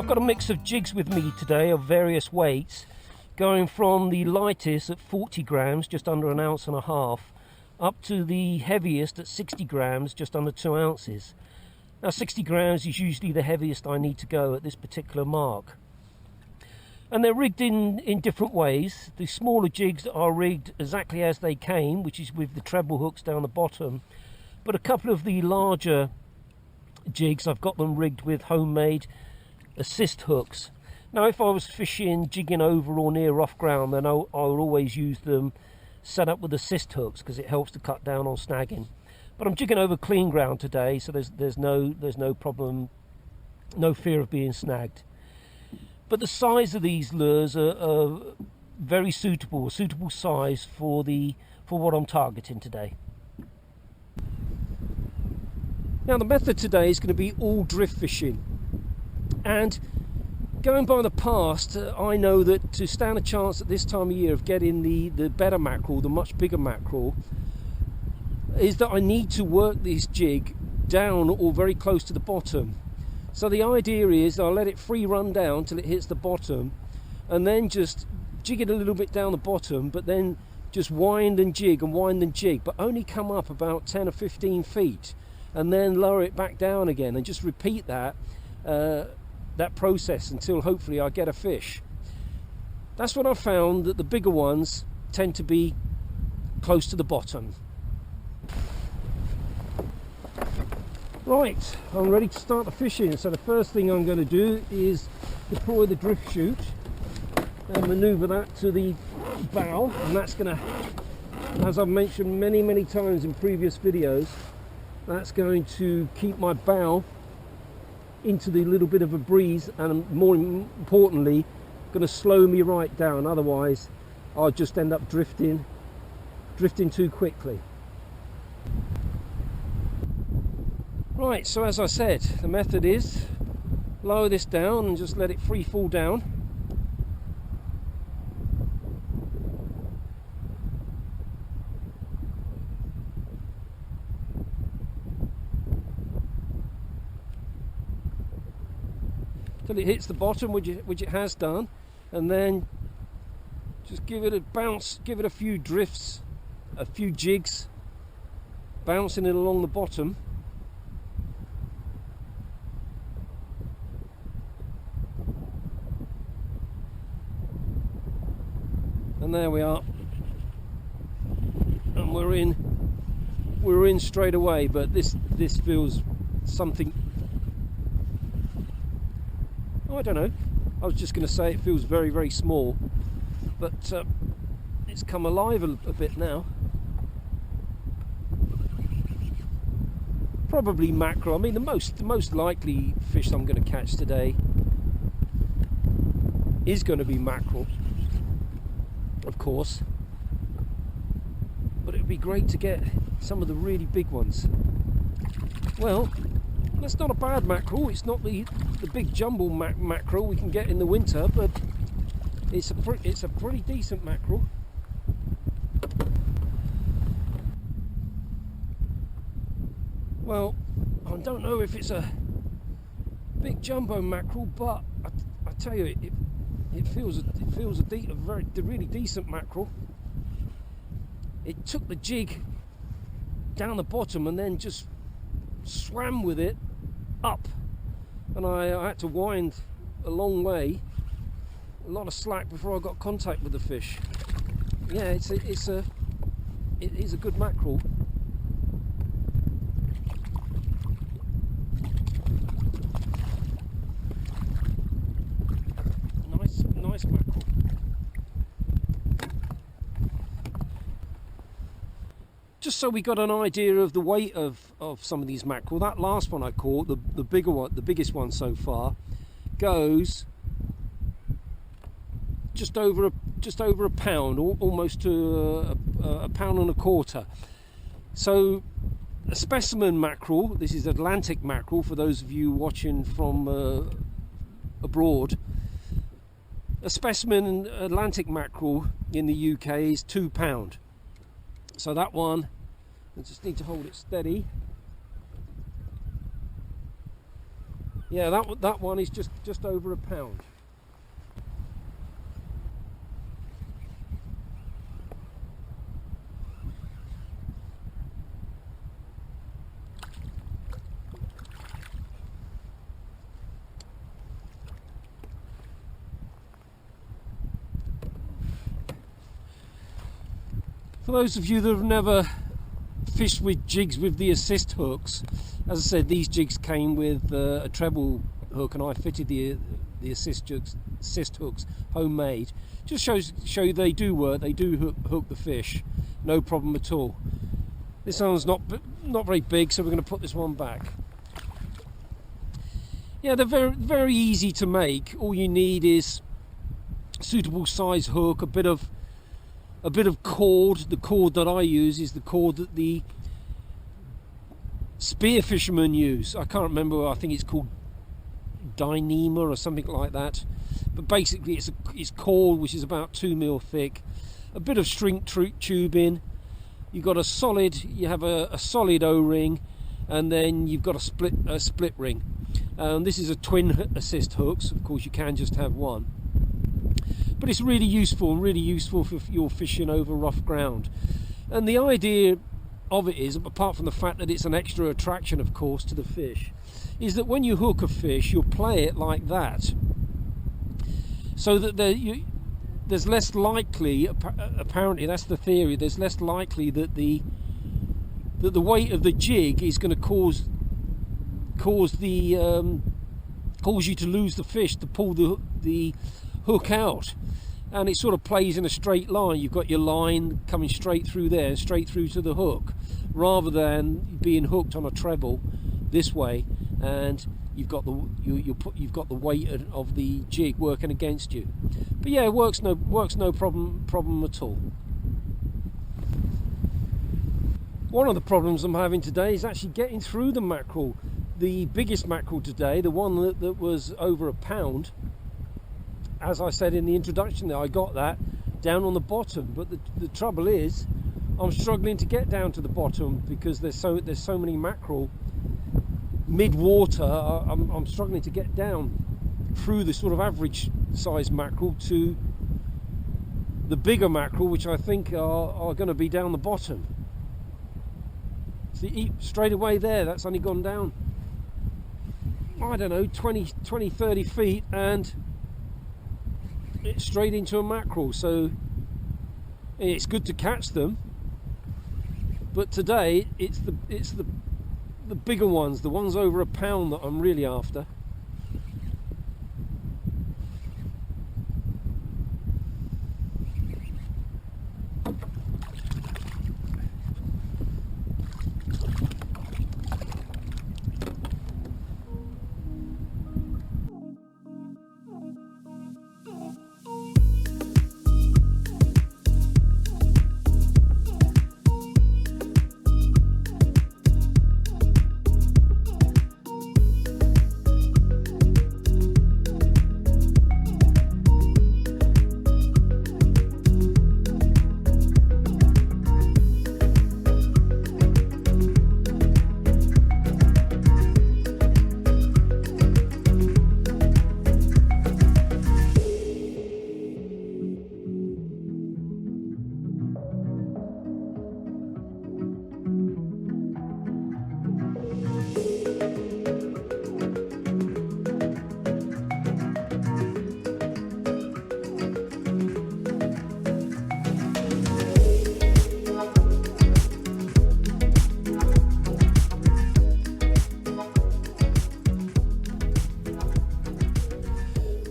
I've got a mix of jigs with me today of various weights, going from the lightest at 40 grams, just under an ounce and a half, up to the heaviest at 60 grams, just under 2 ounces. Now 60 grams is usually the heaviest I need to go at this particular mark. And they're rigged in different ways. The smaller jigs are rigged exactly as they came, which is with the treble hooks down the bottom. But a couple of the larger jigs, I've got them rigged with homemade assist hooks. Now if I was fishing, jigging over or near rough ground, then I'll always use them set up with assist hooks because it helps to cut down on snagging. But I'm jigging over clean ground today, so there's no problem, no fear of being snagged. But the size of these lures are very suitable, a suitable size for what I'm targeting today. Now the method today is going to be all drift fishing, and going by the past, I know that to stand a chance at this time of year of getting the better mackerel, the much bigger mackerel, is that I need to work this jig down or very close to the bottom. So the idea is I'll let it free run down till it hits the bottom, and then just jig it a little bit down the bottom, but then just wind and jig, but only come up about 10 or 15 feet and then lower it back down again, and just repeat that process until hopefully I get a fish. That's what I've found, that the bigger ones tend to be close to the bottom. Right, I'm ready to start the fishing. So the first thing I'm going to do is deploy the drift chute and maneuver that to the bow, and that's going to, as I've mentioned many times in previous videos, that's going to keep my bow into the little bit of a breeze, and more importantly going to slow me right down. Otherwise I'll just end up drifting too quickly. Right, so as I said, the method is lower this down and just let it free fall down. Till it hits the bottom, which it has done, and then just give it a bounce, give it a few drifts, a few jigs, bouncing it along the bottom. And there we are, and we're in straight away. But this feels something, I don't know, I was just going to say it feels very small, but it's come alive a bit now. Probably mackerel. I mean, the most likely fish I'm going to catch today is going to be mackerel, of course, but it would be great to get some of the really big ones. Well, that's not a bad mackerel. It's not the big jumbo mackerel we can get in the winter, but it's a pretty decent mackerel. Well, I don't know if it's a big jumbo mackerel, but I tell you, it feels a really decent mackerel. It took the jig down the bottom and then just swam with it up, and I had to wind a long way, a lot of slack before I got contact with the fish. Yeah, it is a good mackerel. Nice mackerel. Just so we got an idea of the weight of some of these mackerel, that last one I caught, the bigger one, the biggest one so far, goes just over a pound, almost to a pound and a quarter. So a specimen mackerel, this is Atlantic mackerel for those of you watching from abroad. A specimen Atlantic mackerel in the UK is £2. So that one, I just need to hold it steady, Yeah, that one is just over a pound. For those of you that have never fished with jigs with the assist hooks, as I said, these jigs came with a treble hook, and I fitted the assist hooks homemade. Just show you they do work. They do hook the fish, no problem at all. This one's not very big, so we're going to put this one back. Yeah, they're very easy to make. All you need is suitable size hook, a bit of cord. The cord that I use is the cord that the spear fishermen use. I can't remember, I think it's called Dyneema or something like that. But basically it's cord which is about 2 mil thick, a bit of string tubing. You've got you have a solid O-ring, and then you've got a split ring. This is a twin assist hooks. Of course you can just have one. But it's really useful for your fishing over rough ground. And the idea of it is, apart from the fact that it's an extra attraction, of course, to the fish, is that when you hook a fish, you'll play it like that, so that there's less likely, apparently that's the theory, there's less likely that the weight of the jig is going to cause you to lose the fish, to pull the hook out. And it sort of plays in a straight line. You've got your line coming straight through there, straight through to the hook, rather than being hooked on a treble this way, and you've got the weight of the jig working against you. But yeah, it works no problem at all. One of the problems I'm having today is actually getting through the mackerel. The biggest mackerel today, the one that was over a pound, as I said in the introduction there, I got that down on the bottom, but the trouble is I'm struggling to get down to the bottom because there's so many mackerel mid-water. I'm struggling to get down through the sort of average size mackerel to the bigger mackerel, which I think are going to be down the bottom. See, straight away there, that's only gone down, I don't know, 20 30 feet, and it's straight into a mackerel. So it's good to catch them, but today it's the bigger ones, the ones over a pound, that I'm really after.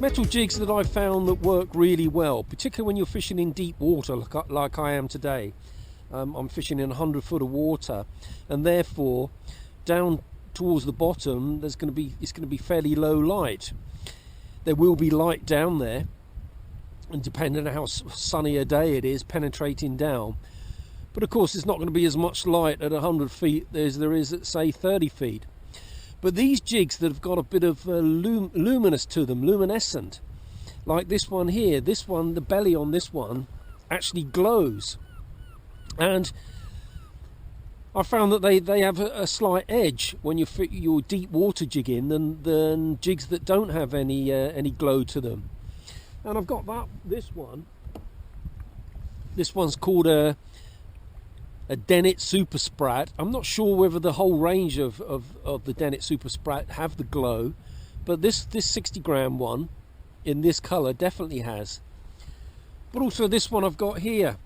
Metal jigs that I've found that work really well, particularly when you're fishing in deep water like I am today. I'm fishing in 100 foot of water, and therefore down towards the bottom it's going to be fairly low light. There will be light down there, and depending on how sunny a day it is, penetrating down. But of course there's not going to be as much light at 100 feet as there is at, say, 30 feet. But these jigs that have got a bit of luminous to them, luminescent, like this one here, this one, the belly on this one actually glows. And I found that they have a slight edge when you're deep water jigging than jigs that don't have any glow to them. And I've got this one. This one's called a Dennett Super Sprat. I'm not sure whether the whole range of the Dennett Super Sprat have the glow, but this 60 gram one in this colour definitely has. But also this one I've got here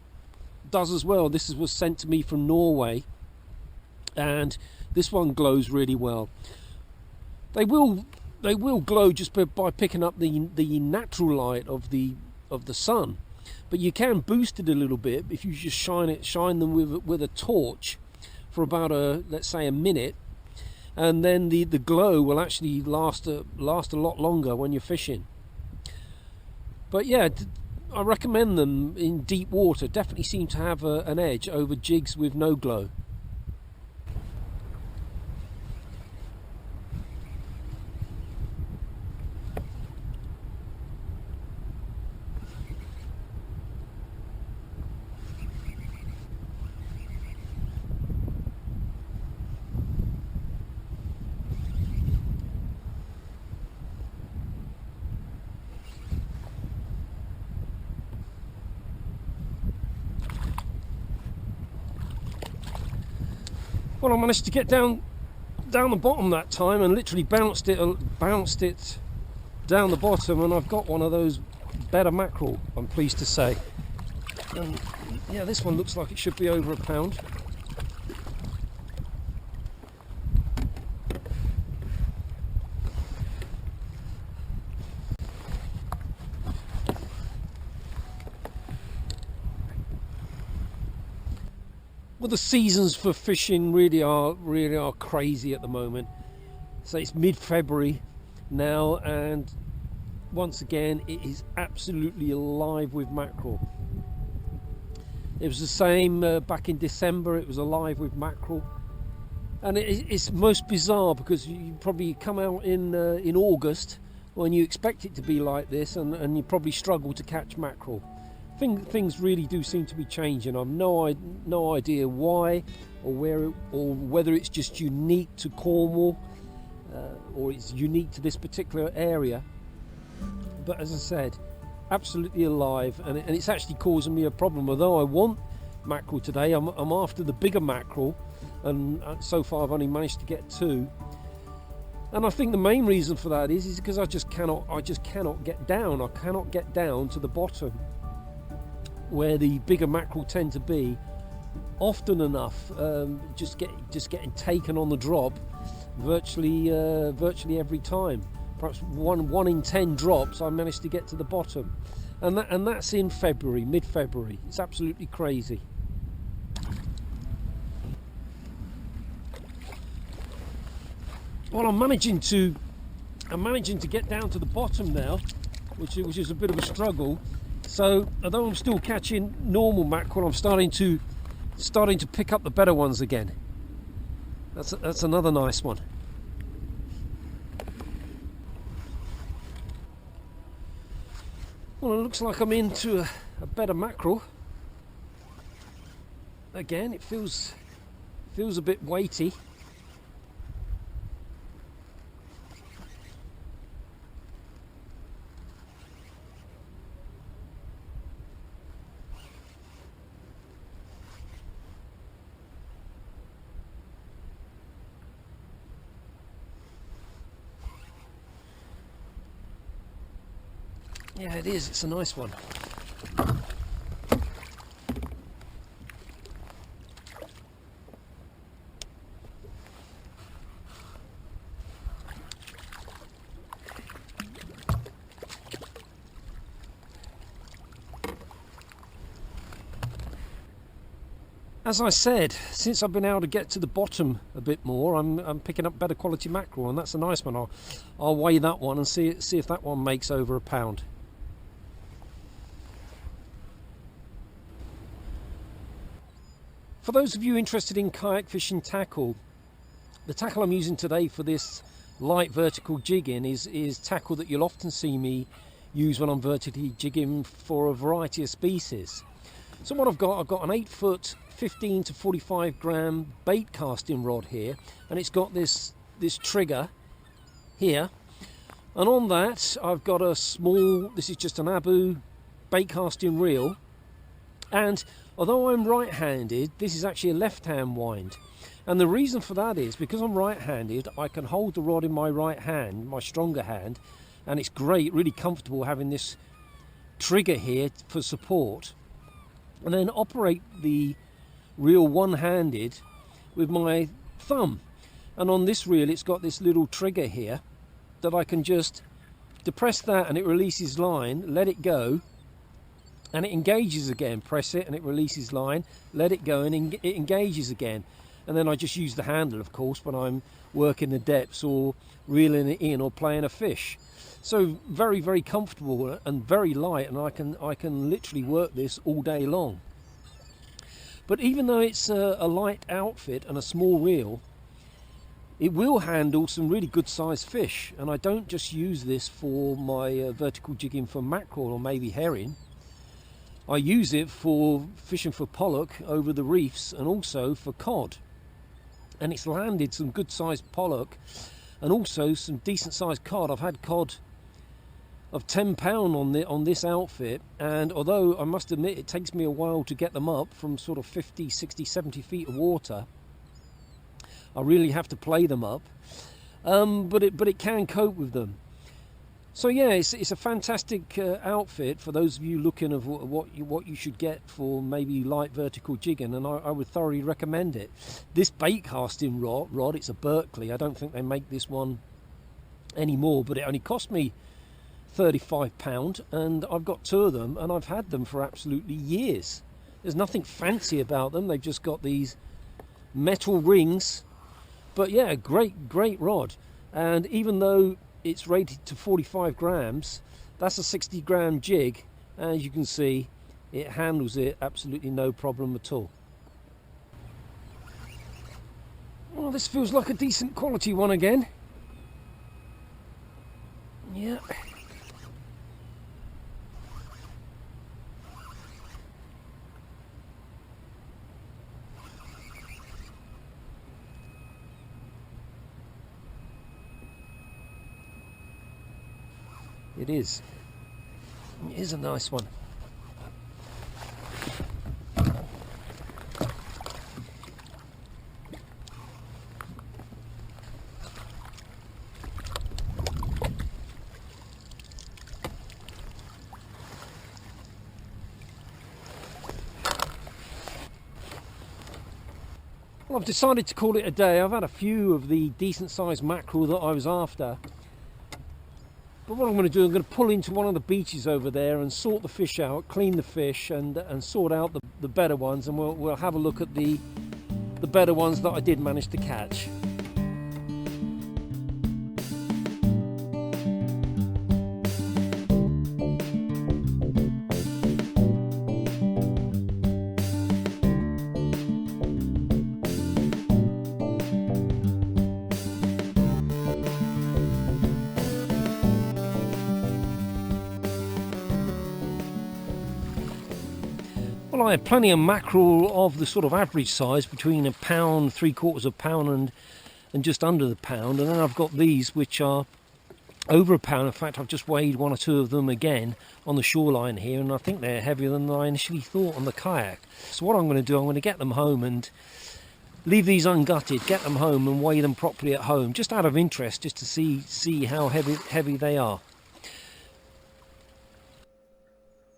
does as well. This was sent to me from Norway, and this one glows really well. They will glow just by picking up the natural light of the sun, but you can boost it a little bit if you just shine them with a torch for about let's say a minute, and then the glow will actually last a lot longer when you're fishing. But yeah, I recommend them in deep water. Definitely seem to have an edge over jigs with no glow. Well, I managed to get down the bottom that time and literally bounced it down the bottom, and I've got one of those better mackerel, I'm pleased to say. And yeah, this one looks like it should be over a pound. Well, the seasons for fishing really are crazy at the moment. So it's mid-February now, and once again it is absolutely alive with mackerel. It was the same back in December. It was alive with mackerel, and it's most bizarre because you probably come out in August when you expect it to be like this, and you probably struggle to catch mackerel. Things really do seem to be changing. I've no idea why or whether it's just unique to Cornwall or it's unique to this particular area. But as I said, absolutely alive, and it's actually causing me a problem. Although I want mackerel today, I'm after the bigger mackerel, and so far I've only managed to get 2. And I think the main reason for that is because I just cannot get down. I cannot get down to the bottom where the bigger mackerel tend to be often enough, just getting taken on the drop virtually every time. Perhaps one in 10 drops I managed to get to the bottom, and that's in February, mid-February. It's absolutely crazy. Well, I'm managing to get down to the bottom now, which is a bit of a struggle. So although I'm still catching normal mackerel, I'm starting to pick up the better ones again. That's another nice one. Well, it looks like I'm into a better mackerel. Again, it feels a bit weighty. Yeah, it is. It's a nice one. As I said, since I've been able to get to the bottom a bit more, I'm picking up better quality mackerel, and that's a nice one. I'll weigh that one and see if that one makes over a pound. For those of you interested in kayak fishing tackle, the tackle I'm using today for this light vertical jigging is tackle that you'll often see me use when I'm vertically jigging for a variety of species. So what I've got an 8-foot 15 to 45 gram bait casting rod here, and it's got this trigger here, and on that I've got a small, this is just an Abu bait casting reel, and although I'm right-handed, this is actually a left-hand wind. And the reason for that is because I'm right-handed, I can hold the rod in my right hand, my stronger hand, and it's great, really comfortable having this trigger here for support, and then operate the reel one-handed with my thumb. And on this reel it's got this little trigger here that I can just depress that and it releases line, let it go, and it engages again. Press it and it releases line, let it go, and it engages again. And then I just use the handle, of course, when I'm working the depths or reeling it in or playing a fish. So very, very comfortable and very light, and I can literally work this all day long. But even though it's a light outfit and a small reel, it will handle some really good sized fish. And I don't just use this for my vertical jigging for mackerel or maybe herring. I use it for fishing for pollock over the reefs and also for cod. And it's landed some good sized pollock and also some decent sized cod. I've had cod of 10 pound on this outfit, and although I must admit it takes me a while to get them up from sort of 50, 60, 70 feet of water, I really have to play them up, but it can cope with them. So yeah, it's a fantastic outfit for those of you looking at what you should get for maybe light vertical jigging, and I would thoroughly recommend it. This bait casting rod, it's a Berkeley. I don't think they make this one anymore, but it only cost me £35, and I've got 2 of them, and I've had them for absolutely years. There's nothing fancy about them. They've just got these metal rings, but yeah, great rod. And even though it's rated to 45 grams, that's a 60 gram jig. As you can see, it handles it absolutely no problem at all. Well, this feels like a decent quality one again. Yeah. It is. It is a nice one. Well, I've decided to call it a day. I've had a few of the decent sized mackerel that I was after. But what I'm going to do, I'm going to pull into one of the beaches over there and sort the fish out, clean the fish, and sort out the better ones, and we'll have a look at the better ones that I did manage to catch. Well, I had plenty of mackerel of the sort of average size, between £1, 3/4 pound and just under the pound, and then I've got these which are over a pound. In fact, I've just weighed 1 or 2 of them again on the shoreline here, and I think they're heavier than I initially thought on the kayak. So what I'm going to do, I'm going to get them home and leave these ungutted, get them home and weigh them properly at home, just out of interest, just to see how heavy they are.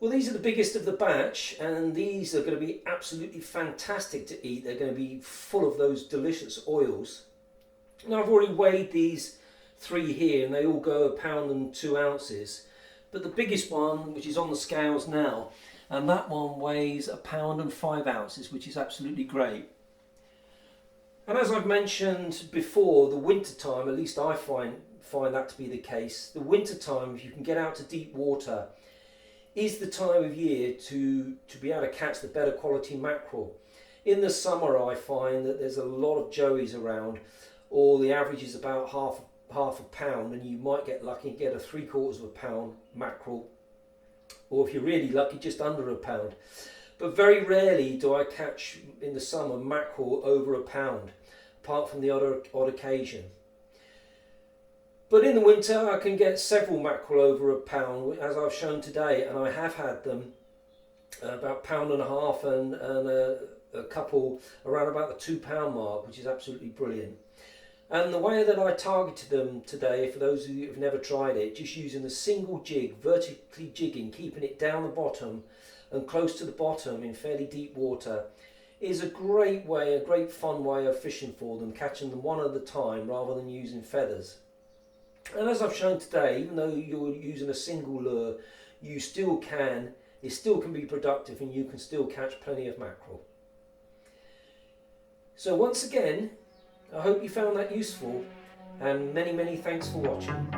Well, these are the biggest of the batch, and these are going to be absolutely fantastic to eat. They're going to be full of those delicious oils. Now, I've already weighed these 3 here, and they all go 1 pound and 2 ounces. But the biggest one, which is on the scales now, and that one weighs 1 pound and 5 ounces, which is absolutely great. And as I've mentioned before, the winter time, at least I find that to be the case. The winter time, if you can get out to deep water, is the time of year to be able to catch the better quality mackerel. In the summer, I find that there's a lot of joeys around, or the average is about half a pound, and you might get lucky and get a 3/4 pound mackerel, or if you're really lucky, just under a pound. But very rarely do I catch in the summer mackerel over a pound, apart from the odd occasion. But in the winter I can get several mackerel over a pound, as I've shown today, and I have had them about £1.5 and a couple around about the £2 mark, which is absolutely brilliant. And the way that I targeted them today, for those of you who've never tried it, just using a single jig, vertically jigging, keeping it down the bottom and close to the bottom in fairly deep water, is a great way, a great fun way of fishing for them, catching them one at a time rather than using feathers. And as I've shown today, even though you're using a single lure, it still can be productive, and you can still catch plenty of mackerel. So once again, I hope you found that useful, and many thanks for watching.